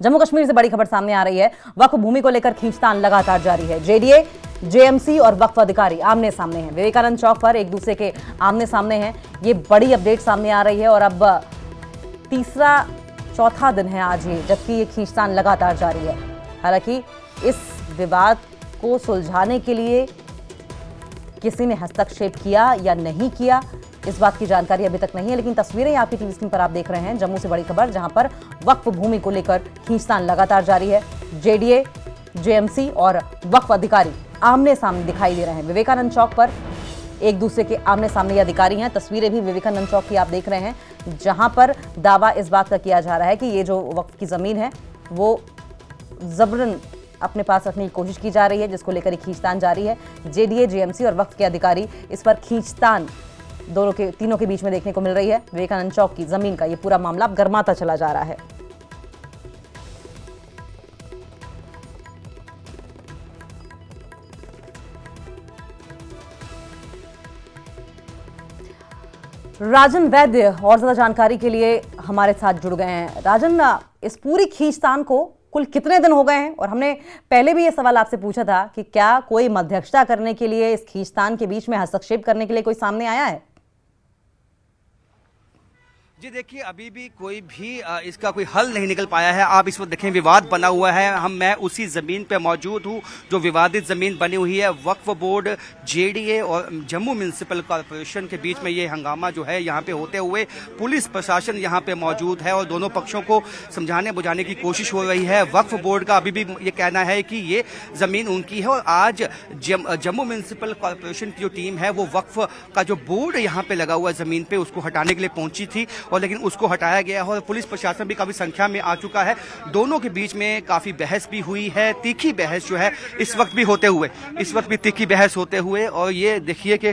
जम्मू कश्मीर से बड़ी खबर सामने आ रही है। वक्फ भूमि को लेकर खींचतान लगातार जारी है। जेडीए, जेएमसी और वक्फ अधिकारी आमने सामने हैं। विवेकानंद चौक पर एक दूसरे के आमने सामने हैं। ये बड़ी अपडेट सामने आ रही है और अब तीसरा चौथा दिन है आज ये, जबकि ये खींचतान लगातार जारी है। हालांकि इस विवाद को सुलझाने के लिए किसी ने हस्तक्षेप किया या नहीं किया, इस बात की जानकारी अभी तक नहीं है। लेकिन तस्वीरें आपकी टीवी स्क्रीन पर आप देख रहे हैं। जम्मू से बड़ी खबर, जहां पर वक्फ भूमि को लेकर खींचतान लगातार जारी है। जेडीए, जेएमसी और वक्फ अधिकारी आमने सामने दिखाई दे रहे हैं। विवेकानंद चौक पर एक दूसरे के आमने सामने ये अधिकारी हैं। तस्वीरें भी विवेकानंद चौक की आप देख रहे हैं, जहां पर दावा इस बात का किया जा रहा है कि ये जो वक्फ की जमीन है वो जबरन अपने पास रखने की कोशिश की जा रही है, जिसको लेकर खींचतान जारी है। जेडीए, जेएमसी और वक्फ के अधिकारी इस पर खींचतान तीनों के बीच में देखने को मिल रही है। विवेकानंद चौक की जमीन का ये पूरा मामला अब गर्माता चला जा रहा है। राजन वैद्य और ज्यादा जानकारी के लिए हमारे साथ जुड़ गए हैं। राजन, इस पूरी खींचतान को कुल कितने दिन हो गए हैं? और हमने पहले भी ये सवाल आपसे पूछा था कि क्या कोई मध्यस्थता करने के लिए, इस खींचतान के बीच में हस्तक्षेप करने के लिए कोई सामने आया है? जी देखिए, अभी भी कोई भी इसका कोई हल नहीं निकल पाया है। आप इस वक्त देखें, विवाद बना हुआ है। मैं उसी जमीन पे मौजूद हूँ जो विवादित जमीन बनी हुई है। वक्फ बोर्ड, जेडीए और जम्मू म्युनिसिपल कॉरपोरेशन के बीच में ये हंगामा जो है यहाँ पे होते हुए पुलिस प्रशासन यहाँ पे मौजूद है और दोनों पक्षों को समझाने बुझाने की कोशिश हो रही है। वक्फ बोर्ड का अभी भी ये कहना है कि ये जमीन उनकी है और आज जम्मू म्युनिसिपल कॉरपोरेशन की जो टीम है वो वक्फ का जो बोर्ड यहाँ पे लगा हुआ जमीन पे उसको हटाने के लिए पहुंची थी, और लेकिन उसको हटाया गया है और पुलिस प्रशासन भी काफी संख्या में आ चुका है। दोनों के बीच में काफी बहस भी हुई है, तीखी बहस जो है इस वक्त भी तीखी बहस होते हुए। और ये देखिए कि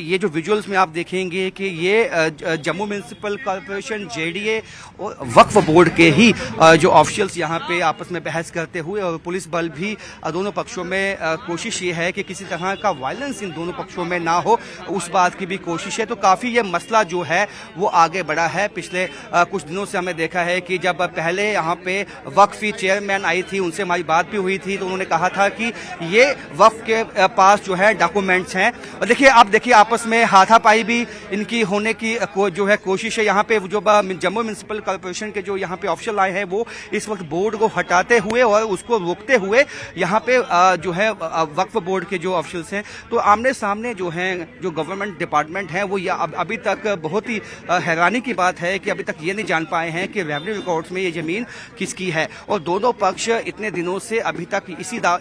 ये जो विजुअल्स में आप देखेंगे कि ये जम्मू म्युनिसिपल कॉरपोरेशन, जेडीए और वक्फ बोर्ड के ही जो ऑफिशियल्स यहाँ पे आपस में बहस करते हुए, और पुलिस बल भी दोनों पक्षों में कोशिश ये है कि किसी तरह का वायलेंस इन दोनों पक्षों में ना हो, उस बात की भी कोशिश है। तो काफी ये मसला जो है वो आगे बढ़ा है। पिछले कुछ दिनों से हमने देखा है कि जब पहले यहाँ पे वक्फ चेयरमैन आई थी, उनसे हमारी बात भी हुई थी, तो उन्होंने कहा था कि ये वक्फ के पास जो है डॉक्यूमेंट्स हैं। और देखिए, आप देखिए आपस में हाथापाई भी इनकी होने की जो है कोशिश है। यहाँ पे जो जम्मू म्युनिसिपल कॉर्पोरेशन के जो यहाँ पे ऑफिशियल आए हैं वो इस वक्त बोर्ड को हटाते हुए और उसको रोकते हुए यहाँ पे जो है वक्फ बोर्ड के जो ऑफिशियल्स हैं, तो आमने सामने जो है जो गवर्नमेंट डिपार्टमेंट है वो अभी तक बहुत ही हैरानी की बात है कि अभी तक ये नहीं जान पाए हैं कि रेवेन्यू रिकॉर्ड्स में ये जमीन किसकी है। और दोनों पक्ष इतने दिनों से अभी तक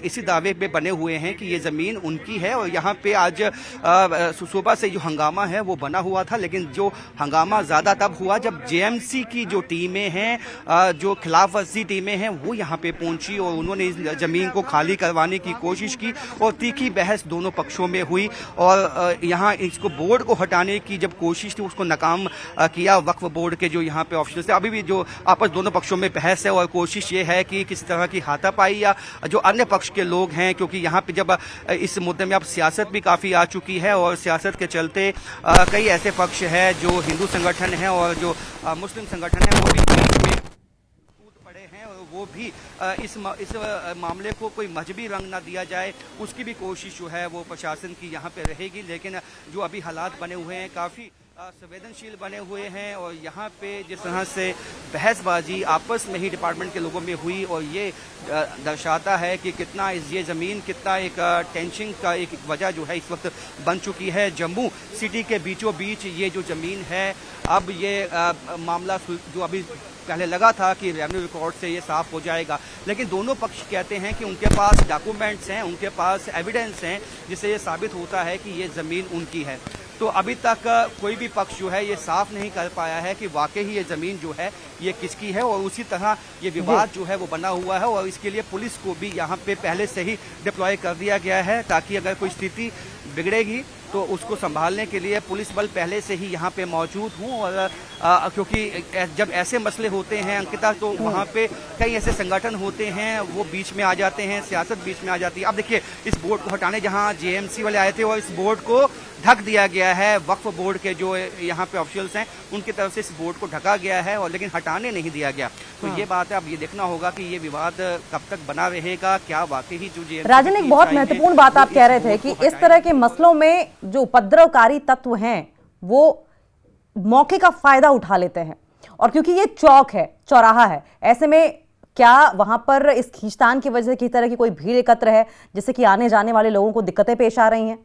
इसी दावे पे बने हुए हैं कि ये जमीन उनकी है। और यहाँ पे आज सुबह से जो हंगामा है वो बना हुआ था, लेकिन जो हंगामा ज्यादा तब हुआ जब जेएमसी की जो टीमें हैं, जो खिलाफ वर्जी टीमें हैं, वो यहाँ पे पहुंची और उन्होंने इस जमीन को खाली करवाने की कोशिश की और तीखी बहस दोनों पक्षों में हुई। और यहाँ इसको बोर्ड को हटाने की जब कोशिश थी उसको नाकाम किया वक्फ बोर्ड के जो यहाँ पे ऑफिसर्स थे। अभी भी जो आपस दोनों पक्षों में बहस है और कोशिश ये है कि किसी तरह की हाथापाई या जो अन्य पक्ष के लोग हैं, क्योंकि यहाँ पे जब इस मुद्दे में अब सियासत भी काफी आ चुकी है और सियासत के चलते कई ऐसे पक्ष है जो हिंदू संगठन है और जो मुस्लिम संगठन है वो भी बीच में कूद पड़े हैं और वो भी इस मामले को कोई मजहबी रंग ना दिया जाए उसकी भी कोशिश जो है वो प्रशासन की यहाँ पे रहेगी। लेकिन जो अभी हालात बने हुए हैं काफी संवेदनशील बने हुए हैं और यहाँ पे जिस तरह से बहसबाजी आपस में ही डिपार्टमेंट के लोगों में हुई, और ये दर्शाता है कि कितना ये ज़मीन कितना एक टेंशन का एक वजह जो है इस वक्त बन चुकी है। जम्मू सिटी के बीचों बीच ये जो ज़मीन है, अब ये मामला जो अभी पहले लगा था कि रेवेन्यू रिकॉर्ड से ये साफ हो जाएगा, लेकिन दोनों पक्ष कहते हैं कि उनके पास डॉक्यूमेंट्स हैं, उनके पास एविडेंस हैं जिससे ये साबित होता है कि ये ज़मीन उनकी है। तो अभी तक कोई भी पक्ष जो है ये साफ नहीं कर पाया है कि वाकई ही ये जमीन जो है ये किसकी है, और उसी तरह ये विवाद जो है वो बना हुआ है। और इसके लिए पुलिस को भी यहाँ पे पहले से ही डिप्लॉय कर दिया गया है ताकि अगर कोई स्थिति बिगड़ेगी तो उसको संभालने के लिए पुलिस बल पहले से ही यहाँ पे मौजूद हूँ। और क्योंकि जब ऐसे मसले होते हैं अंकिता, तो वहाँ पे कई ऐसे संगठन होते हैं वो बीच में आ जाते हैं, सियासत बीच में आ जाती है। अब देखिए, इस बोर्ड को हटाने जहाँ जेएमसी वाले आए थे और इस बोर्ड को ढक दिया गया है। वक्फ बोर्ड के जो यहाँ पे ऑफिशियल्स हैं उनकी तरफ से इस बोर्ड को ढका गया है और लेकिन हटाने नहीं दिया गया। तो ये बात है, अब ये देखना होगा कि ये विवाद कब तक बना रहेगा। क्या वाकई ही जो राजन, एक बहुत महत्वपूर्ण बात आप कह रहे थे कि इस तरह के मसलों में जो उपद्रवकारी तत्व हैं वो मौके का फायदा उठा लेते हैं, और क्योंकि ये चौक है, चौराहा है, ऐसे में क्या वहां पर इस खींचतान की वजह से किसी तरह की कोई भीड़ एकत्र है जिससे कि आने जाने वाले लोगों को दिक्कतें पेश आ रही हैं?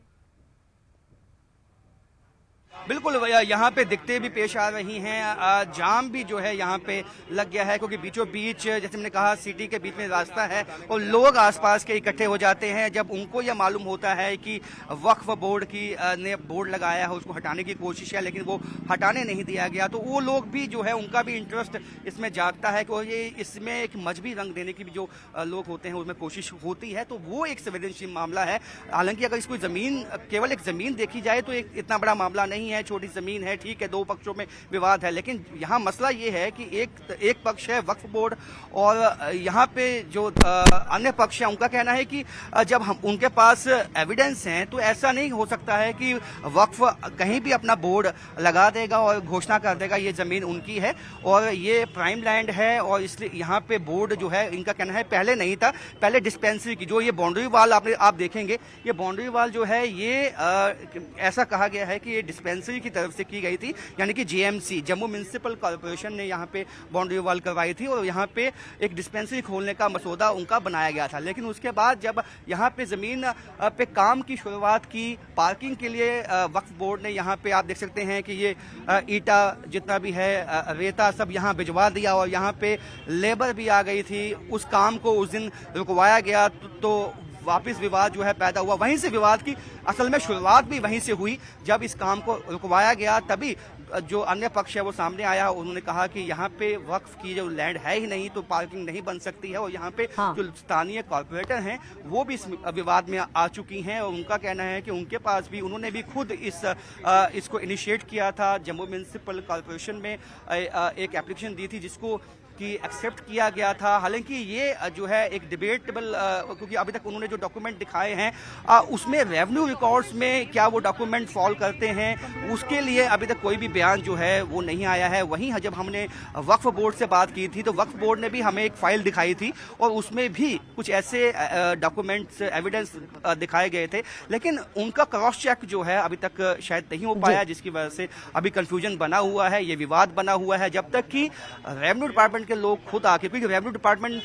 बिल्कुल, यहाँ पे दिक्कतें भी पेश आ रही हैं। जाम भी जो है यहाँ पे लग गया है, क्योंकि बीचों बीच, जैसे मैंने कहा, सिटी के बीच में रास्ता है और लोग आसपास के इकट्ठे हो जाते हैं। जब उनको यह मालूम होता है कि वक्फ बोर्ड की ने बोर्ड लगाया है, उसको हटाने की कोशिश है लेकिन वो हटाने नहीं दिया गया, तो वो लोग भी जो है उनका भी इंटरेस्ट इसमें जागता है कि ये इसमें एक मजहबी रंग देने की भी जो लोग होते हैं उसमें कोशिश होती है। तो वो एक संवेदनशील मामला है। हालांकि अगर इसको जमीन, केवल एक जमीन देखी जाए तो एक इतना बड़ा मामला नहीं है, छोटी जमीन है, ठीक है, दो पक्षों में विवाद है, लेकिन यहाँ मसला ये है कि एक पक्ष है वक्फ बोर्ड और यहाँ पे जो अन्य पक्ष है उनका कहना है कि जब हम उनके पास एविडेंस हैं तो ऐसा नहीं हो सकता है कि वक्फ कहीं भी अपना बोर्ड लगा देगा और घोषणा कर देगा ये जमीन उनकी है और ये प्राइम लैंड है। और इसलिए यहाँ पे बोर्ड जो है, इनका कहना है पहले नहीं था, पहले डिस्पेंसरी की जो ये बाउंड्री वाल आप देखेंगे, ये बाउंड्री वाल जो है ये ऐसा कहा गया है कि ये डिस्पेंसरी की तरफ से की गई थी, यानी कि जेएमसी, जम्मू म्युनिसिपल कॉर्पोरेशन ने यहाँ पे बाउंड्री वॉल करवाई थी और यहाँ पे एक डिस्पेंसरी खोलने का मसौदा उनका बनाया गया था। लेकिन उसके बाद जब यहाँ पे जमीन पे काम की शुरुआत की, पार्किंग के लिए वक्फ बोर्ड ने यहाँ पे आप देख सकते हैं कि ये ईटा जितना भी है, रेता सब यहाँ भिजवा दिया और यहाँ पे लेबर भी आ गई थी। उस काम को उस दिन रुकवाया गया तो वापस विवाद जो है पैदा हुआ। वहीं से विवाद की असल में शुरुआत भी वहीं से हुई, जब इस काम को रुकवाया गया तभी जो अन्य पक्ष है वो सामने आया। उन्होंने कहा कि यहाँ पे वक्फ की जो लैंड है ही नहीं तो पार्किंग नहीं बन सकती है और यहाँ पे जो स्थानीय कॉर्पोरेटर हैं वो भी इस विवाद में आ चुकी हैं और उनका कहना है कि उनके पास भी, उन्होंने भी खुद इसको इनिशिएट किया था। जम्मू म्युनिसिपल कॉर्पोरेशन में एक एप्लीकेशन दी थी जिसको कि एक्सेप्ट किया गया था। हालांकि ये जो है एक डिबेटेबल, क्योंकि अभी तक उन्होंने जो डॉक्यूमेंट दिखाए हैं उसमें रेवेन्यू रिकॉर्ड्स में क्या वो डॉक्यूमेंट फॉल करते हैं, उसके लिए अभी तक कोई भी बयान जो है वो नहीं आया है। वहीं जब हमने वक्फ बोर्ड से बात की थी तो वक्फ बोर्ड ने भी हमें एक फाइल दिखाई थी और उसमें भी कुछ ऐसे डॉक्यूमेंट्स, एविडेंस दिखाए गए थे, लेकिन उनका क्रॉस चेक जो है अभी तक शायद नहीं हो पाया, जिसकी वजह से अभी कंफ्यूजन बना हुआ है, ये विवाद बना हुआ है। जब तक कि रेवेन्यू डिपार्टमेंट के लोग खुद आके, क्योंकि रेवेन्यू डिपार्टमेंट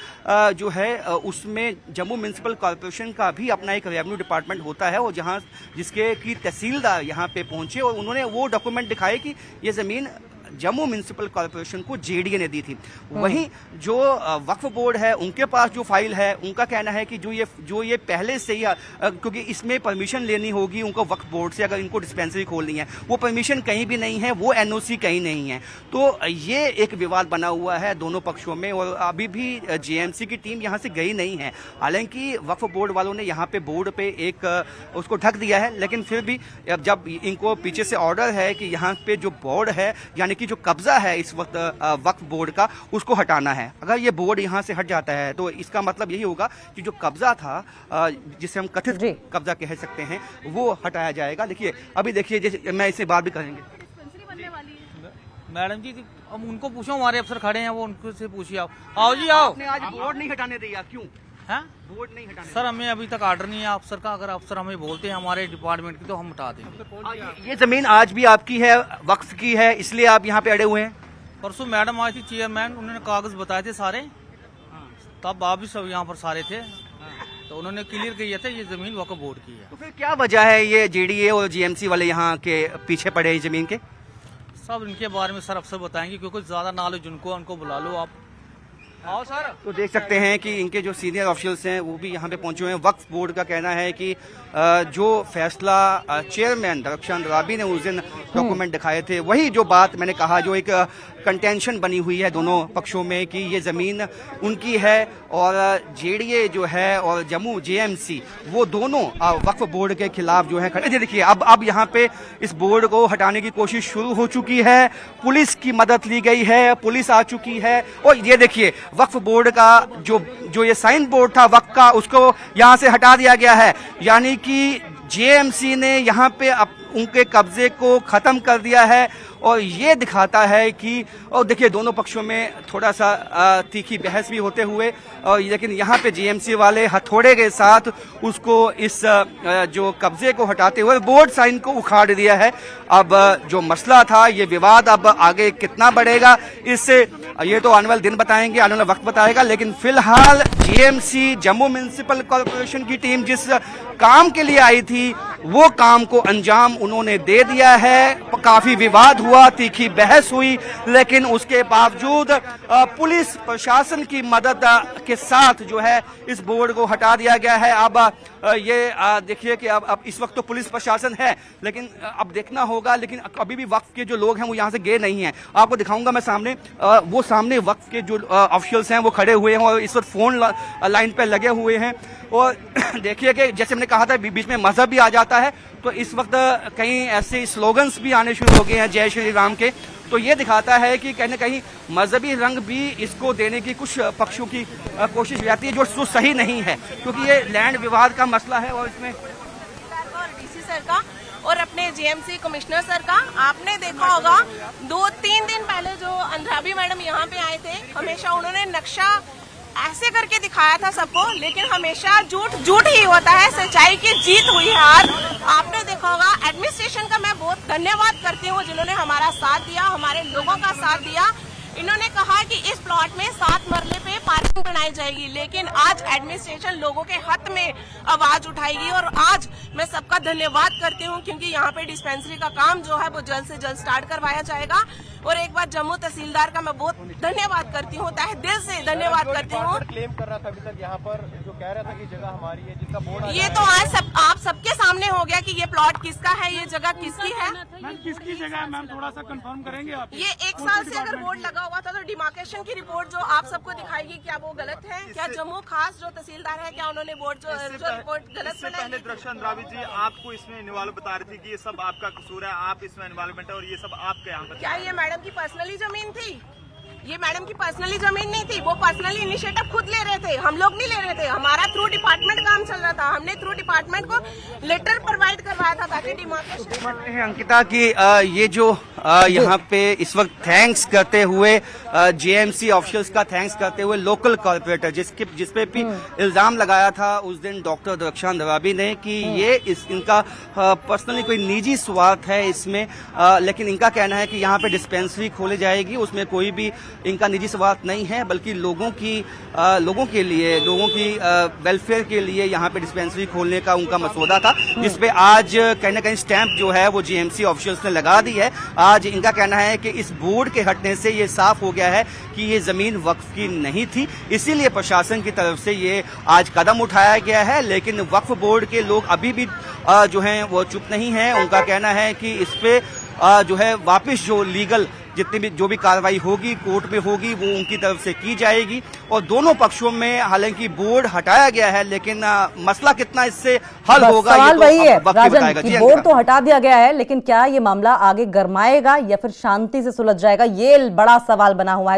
जो है उसमें जम्मू म्युनिसिपल कॉर्पोरेशन का भी अपना एक रेवेन्यू डिपार्टमेंट होता है और जहां जिसके की तहसीलदार यहाँ पे पहुंचे और उन्होंने वो डॉक्यूमेंट दिखाए कि ये जमीन जम्मू म्युनिसिपल कॉर्पोरेशन को जेडीए ने दी थी। वहीं जो वक्फ बोर्ड है उनके पास जो फाइल है, उनका कहना है कि जो ये पहले से ही, क्योंकि इसमें परमिशन लेनी होगी उनको वक्फ बोर्ड से, अगर इनको डिस्पेंसरी खोलनी है, वो परमिशन कहीं भी नहीं है, वो एनओसी कहीं नहीं है। तो ये एक विवाद बना हुआ है दोनों पक्षों में और अभी भी जेएमसी की टीम यहाँ से गई नहीं है। हालांकि वक्फ बोर्ड वालों ने यहाँ पे बोर्ड पे एक उसको ढक दिया है, लेकिन फिर भी जब इनको पीछे से ऑर्डर है कि यहाँ पे जो बोर्ड है, यानी जो कब्जा है इस वक्त वक्फ बोर्ड का, उसको हटाना है। अगर ये बोर्ड यहाँ से हट जाता है तो इसका मतलब यही होगा कि जो कब्जा था, जिसे हम कथित कब्जा कह सकते हैं, वो हटाया जाएगा। देखिए अभी देखिए, जैसे मैं इससे बात भी करेंगे। मैडम जी अब उनको पूछो, हमारे अफसर खड़े हैं, वो उनको से पूछिए। आओ जी आओ। आपने आज बोर्ड नहीं हटाने दिया, क्यों? है बोर्ड नहीं हटाने सर, हमें अभी तक ऑर्डर नहीं है अफसर का। अगर अफसर हमें बोलते हैं हमारे डिपार्टमेंट की तो हम हटा देंगे। ये जमीन आज भी आपकी है, वक्फ की है, इसलिए आप यहाँ पे अड़े हुए हैं? परसों मैडम आई थी चेयरमैन, उन्होंने कागज बताए थे सारे, तब आप भी सब यहाँ पर सारे थे, तो उन्होंने क्लियर किया था ये जमीन वक्फ बोर्ड की है। तो फिर क्या वजह है ये जेडीए और जीएमसी वाले यहाँ के पीछे पड़े हैं जमीन के? सब इनके बारे में सर अफसर बताएंगे, क्योंकि ज्यादा नॉलेज उनको बुला लो आप। आओ सर। तो देख सकते हैं कि इनके जो सीनियर ऑफिशियल्स हैं वो भी यहाँ पे पहुंचे हुए हैं। वक्फ बोर्ड का कहना है कि जो फैसला चेयरमैन दरख्शान राबी ने उस दिन डॉक्यूमेंट दिखाए थे, वही जो बात मैंने कहा, जो एक कंटेंशन बनी हुई है दोनों पक्षों में कि ये जमीन उनकी है और जेडीए जो है और जम्मू जेएमसी वो दोनों वक्फ बोर्ड के खिलाफ जो है खड़े। देखिए अब यहाँ पे इस बोर्ड को हटाने की कोशिश शुरू हो चुकी है, पुलिस की मदद ली गई है, पुलिस आ चुकी है और ये देखिए वक्फ बोर्ड का जो ये साइन बोर्ड था वक्फ का, उसको यहाँ से हटा दिया गया है। यानी कि जेएमसी ने यहाँ पे उनके कब्जे को खत्म कर दिया है और ये दिखाता है कि, और देखिए दोनों पक्षों में थोड़ा सा तीखी बहस भी होते हुए, और लेकिन यहाँ पे जीएमसी वाले हथौड़े के साथ उसको इस जो कब्जे को हटाते हुए बोर्ड साइन को उखाड़ दिया है। अब जो मसला था, ये विवाद अब आगे कितना बढ़ेगा, इससे ये तो आने वाले दिन बताएंगे, आने वाला वक्त बताएगा। लेकिन फिलहाल जीएमसी जम्मू म्युनिसिपल कॉर्पोरेशन की टीम जिस काम के लिए आई थी वो काम को अंजाम उन्होंने दे दिया है। काफी विवाद हुआ, तीखी बहस हुई, लेकिन उसके बावजूद पुलिस प्रशासन की मदद के साथ जो है इस बोर्ड को हटा दिया गया है। अब ये देखिए कि अब इस वक्त तो पुलिस प्रशासन है, लेकिन अब देखना होगा। लेकिन अभी भी वक्फ के जो लोग हैं वो यहाँ से गए नहीं हैं। आपको दिखाऊंगा मैं सामने, वो सामने वक्फ के जो ऑफिशियल्स हैं वो खड़े हुए हैं और इस वक्त फोन लाइन पे लगे हुए हैं। और देखिए कि जैसे हमने कहा था बीच में मजहब भी आ जाता है, तो इस वक्त कहीं ऐसे स्लोगन्स भी आने शुरू हो गए हैं जय श्री राम के। तो ये दिखाता है कि कहीं ना कहीं मजहबी रंग भी इसको देने की कुछ पक्षों की कोशिश रहती है, जो सही नहीं है, क्योंकि ये लैंड विवाद का मसला है। और इसमें डीसी सर का और अपने जीएमसी कमिश्नर सर का आपने देखा होगा, 2-3 दिन पहले जो अंद्राबी मैडम यहाँ पे आए थे, हमेशा उन्होंने नक्शा ऐसे करके दिखाया था सबको, लेकिन हमेशा झूठ ही होता है, सच्चाई की जीत हुई है। आज आपने देखा होगा, एडमिनिस्ट्रेशन का मैं बहुत धन्यवाद करती हूँ जिन्होंने हमारा साथ दिया, हमारे लोगों का साथ दिया। इन्होंने कहा कि इस प्लॉट में 7 मरले पे पार्किंग बनाई जाएगी, लेकिन आज एडमिनिस्ट्रेशन लोगों के हक में आवाज उठाएगी और आज मैं सबका धन्यवाद करती हूँ, क्योंकि यहाँ पे डिस्पेंसरी का काम जो है वो जल्द से जल्द स्टार्ट करवाया जाएगा। और एक बार जम्मू तहसीलदार का मैं बहुत धन्यवाद करती हूँ, तहे दिल से धन्यवाद करती हूँ। क्लेम कर रहा था अभी तक यहाँ पर, जो कह रहा था कि जगह हमारी है, जिसका बोर्ड ये तो आज आप सबके सामने हो गया कि ये प्लॉट किसका है, ये जगह किसकी है। मैम किसकी जगह है मैम, थोड़ा सा कंफर्म करेंगे आप? ये 1 साल से अगर बोर्ड लगा हुआ था तो डिमार्केशन की रिपोर्ट जो आप सबको दिखाएगी, क्या वो गलत है? क्या जम्मू खास जो तहसीलदार है, क्या उन्होंने बोर्ड जो रिपोर्ट गलत बनाई? पहले दृश्य अंद्रावी जी आपको इसमें इन्वॉल्व बता रही थी कि ये सब आपका कसूर है, आप इसमें इन्वॉल्वमेंट है और ये सब आपके यहाँ पर। क्या ये मैडम की पर्सनली जमीन थी? ये मैडम की पर्सनली जमीन नहीं थी, वो पर्सनली इनिशिएटिव खुद ले रहे थे, हम लोग नहीं ले रहे थे। हमारा थ्रू डिपार्टमेंट काम चल रहा था, हमने थ्रू डिपार्टमेंट को लेटर प्रोवाइड करवाया था ताकि डिमार्केशन। अंकिता की ये जो यहाँ पे इस वक्त थैंक्स करते हुए जेएमसी ऑफिशियल्स का थैंक्स करते हुए लोकल कॉर्पोरेटर जिसपे भी इल्जाम लगाया था उस दिन डॉक्टर दरख्शान अंद्राबी ने कि ये इनका पर्सनली कोई निजी स्वार्थ है इसमें, लेकिन इनका कहना है कि यहाँ पे डिस्पेंसरी खोली जाएगी, उसमें कोई भी इनका निजी स्वार्थ नहीं है, बल्कि लोगों की वेलफेयर के लिए यहाँ पे डिस्पेंसरी खोलने का उनका मसौदा था, जिसपे आज कहीं ना कहीं स्टैंप जो है वो जीएमसी ऑफिशियल्स ने लगा दी है। आज इनका कहना है कि इस बोर्ड के हटने से ये साफ हो गया है कि ये जमीन वक्फ की नहीं थी, इसीलिए प्रशासन की तरफ से ये आज कदम उठाया गया है। लेकिन वक्फ बोर्ड के लोग अभी भी जो हैं वो चुप नहीं हैं। उनका कहना है कि इस पे जो है वापस जो लीगल जो भी कार्रवाई होगी कोर्ट में होगी वो उनकी तरफ से की जाएगी। और दोनों पक्षों में हालांकि बोर्ड हटाया गया है, लेकिन मसला कितना इससे हल होगा सवाल ये तो वही है वक्त राजन बताएगा। कि बोर्ड तो हटा दिया गया है, लेकिन क्या ये मामला आगे गरमाएगा या फिर शांति से सुलझ जाएगा, ये बड़ा सवाल बना हुआ है।